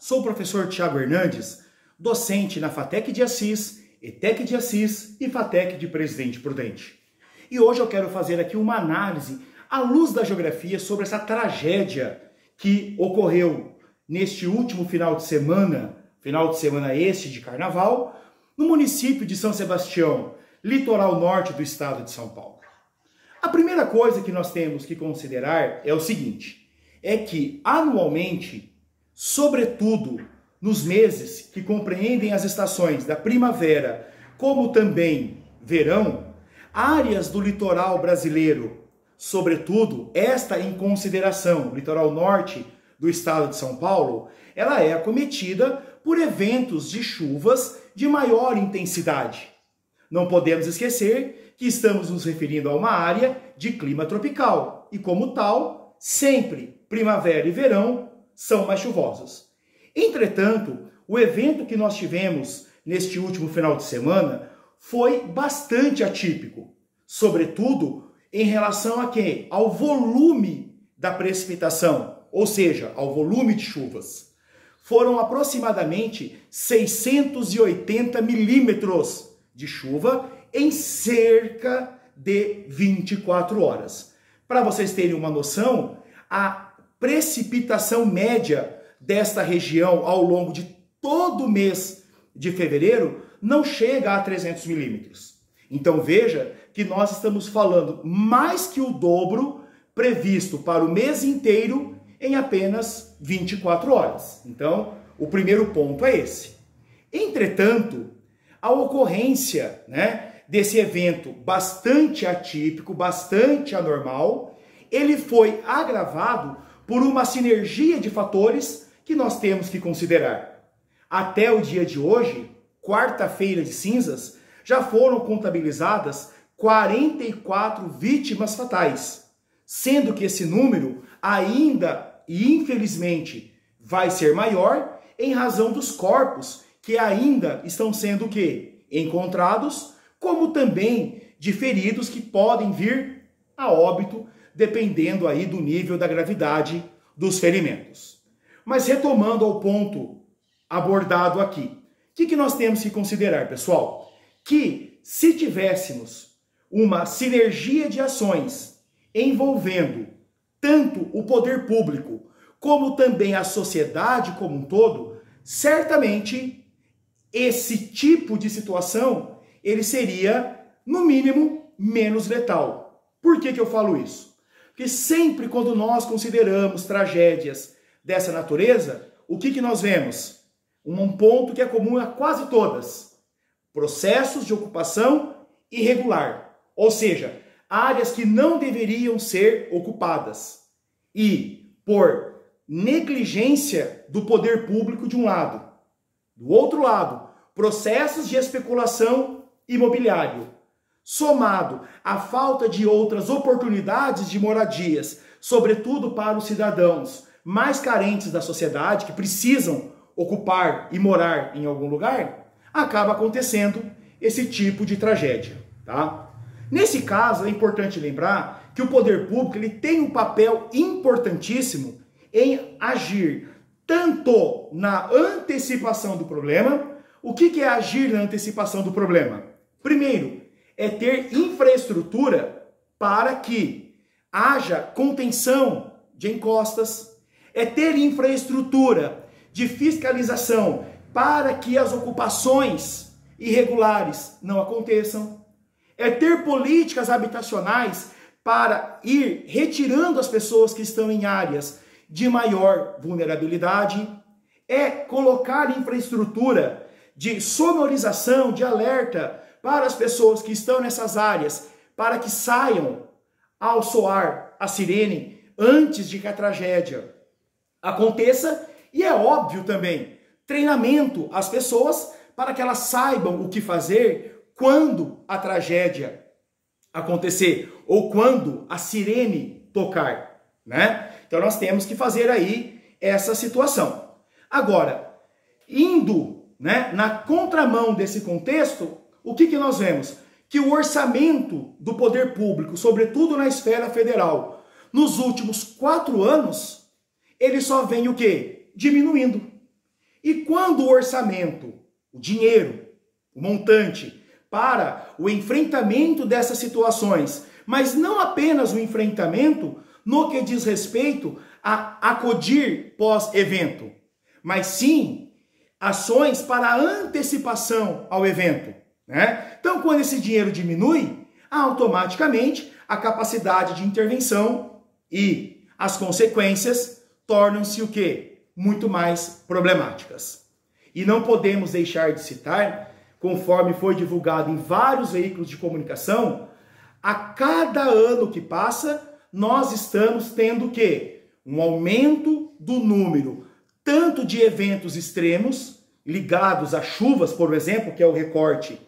sou o professor Tiago Hernandes, docente na FATEC de Assis, ETEC de Assis e FATEC de Presidente Prudente. E hoje eu quero fazer aqui uma análise à luz da geografia sobre essa tragédia que ocorreu neste último final de semana este de carnaval, no município de São Sebastião, litoral norte do estado de São Paulo. A primeira coisa que nós temos que considerar é o seguinte, é que anualmente, sobretudo nos meses que compreendem as estações da primavera, como também verão, áreas do litoral brasileiro, sobretudo esta em consideração, o litoral norte do estado de São Paulo, ela é acometida por eventos de chuvas de maior intensidade. Não podemos esquecer que estamos nos referindo a uma área de clima tropical e, como tal, sempre primavera e verão são mais chuvosos. Entretanto, o evento que nós tivemos neste último final de semana foi bastante atípico, sobretudo em relação a quê? Ao volume da precipitação, ou seja, ao volume de chuvas. Foram aproximadamente 680 milímetros de chuva em cerca de 24 horas. Para vocês terem uma noção, a precipitação média desta região ao longo de todo o mês de fevereiro não chega a 300 milímetros. Então veja que nós estamos falando mais que o dobro previsto para o mês inteiro em apenas 24 horas. Então, o primeiro ponto é esse. Entretanto, a ocorrência, desse evento bastante atípico, bastante anormal, ele foi agravado por uma sinergia de fatores que nós temos que considerar. Até o dia de hoje, quarta-feira de cinzas, já foram contabilizadas 44 vítimas fatais, sendo que esse número ainda e infelizmente vai ser maior em razão dos corpos que ainda estão sendo encontrados, como também de feridos que podem vir a óbito, dependendo aí do nível da gravidade dos ferimentos. Mas retomando ao ponto abordado aqui, o que nós temos que considerar, pessoal? Que se tivéssemos uma sinergia de ações envolvendo tanto o poder público como também a sociedade como um todo, certamente esse tipo de situação ele seria, no mínimo, menos letal. Por que eu falo isso? Porque sempre quando nós consideramos tragédias dessa natureza, o que nós vemos? Um ponto que é comum a quase todas. Processos de ocupação irregular. Ou seja, áreas que não deveriam ser ocupadas. E por negligência do poder público de um lado. Do outro lado, processos de especulação imobiliário. Somado à falta de outras oportunidades de moradias, sobretudo para os cidadãos mais carentes da sociedade, que precisam ocupar e morar em algum lugar, acaba acontecendo esse tipo de tragédia, tá? Nesse caso, é importante lembrar que o poder público ele tem um papel importantíssimo em agir tanto na antecipação do problema. O que é agir na antecipação do problema? Primeiro, é ter infraestrutura para que haja contenção de encostas, é ter infraestrutura de fiscalização para que as ocupações irregulares não aconteçam, é ter políticas habitacionais para ir retirando as pessoas que estão em áreas de maior vulnerabilidade, é colocar infraestrutura de sonorização, de alerta para as pessoas que estão nessas áreas, para que saiam ao soar a sirene antes de que a tragédia aconteça. E é óbvio também, treinamento às pessoas para que elas saibam o que fazer quando a tragédia acontecer ou quando a sirene tocar, Então nós temos que fazer aí essa situação. Agora, indo na contramão desse contexto, o que nós vemos? Que o orçamento do poder público, sobretudo na esfera federal, nos últimos 4 anos, ele só vem o quê? Diminuindo. quando o orçamento, o dinheiro, o montante, para o enfrentamento dessas situações, mas não apenas o enfrentamento no que diz respeito a acudir pós-evento, mas sim ações para antecipação ao evento, né? Então, quando esse dinheiro diminui, automaticamente a capacidade de intervenção e as consequências tornam-se o quê? Muito mais problemáticas. E não podemos deixar de citar, conforme foi divulgado em vários veículos de comunicação, a cada ano que passa, nós estamos tendo o quê? Um aumento do número, tanto de eventos extremos, ligados a chuvas, por exemplo, que é o recorte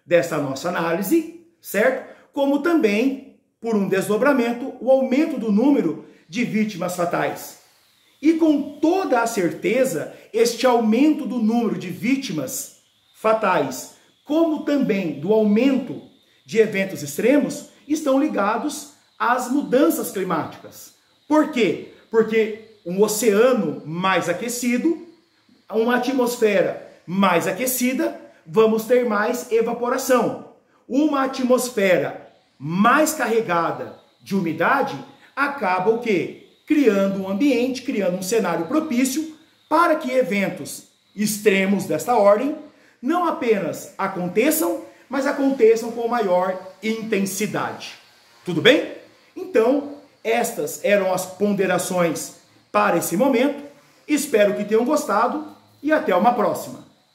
dessa nossa análise, certo? Como também, por um desdobramento, o aumento do número de vítimas fatais. E com toda a certeza, este aumento do número de vítimas fatais, como também do aumento de eventos extremos, estão ligados às mudanças climáticas. Por quê? Porque um oceano mais aquecido, uma atmosfera mais aquecida, vamos ter mais evaporação. Uma atmosfera mais carregada de umidade acaba o quê? Criando um ambiente, criando um cenário propício para que eventos extremos desta ordem não apenas aconteçam, mas aconteçam com maior intensidade. Tudo bem? Então, estas eram as ponderações para esse momento. Espero que tenham gostado e até uma próxima.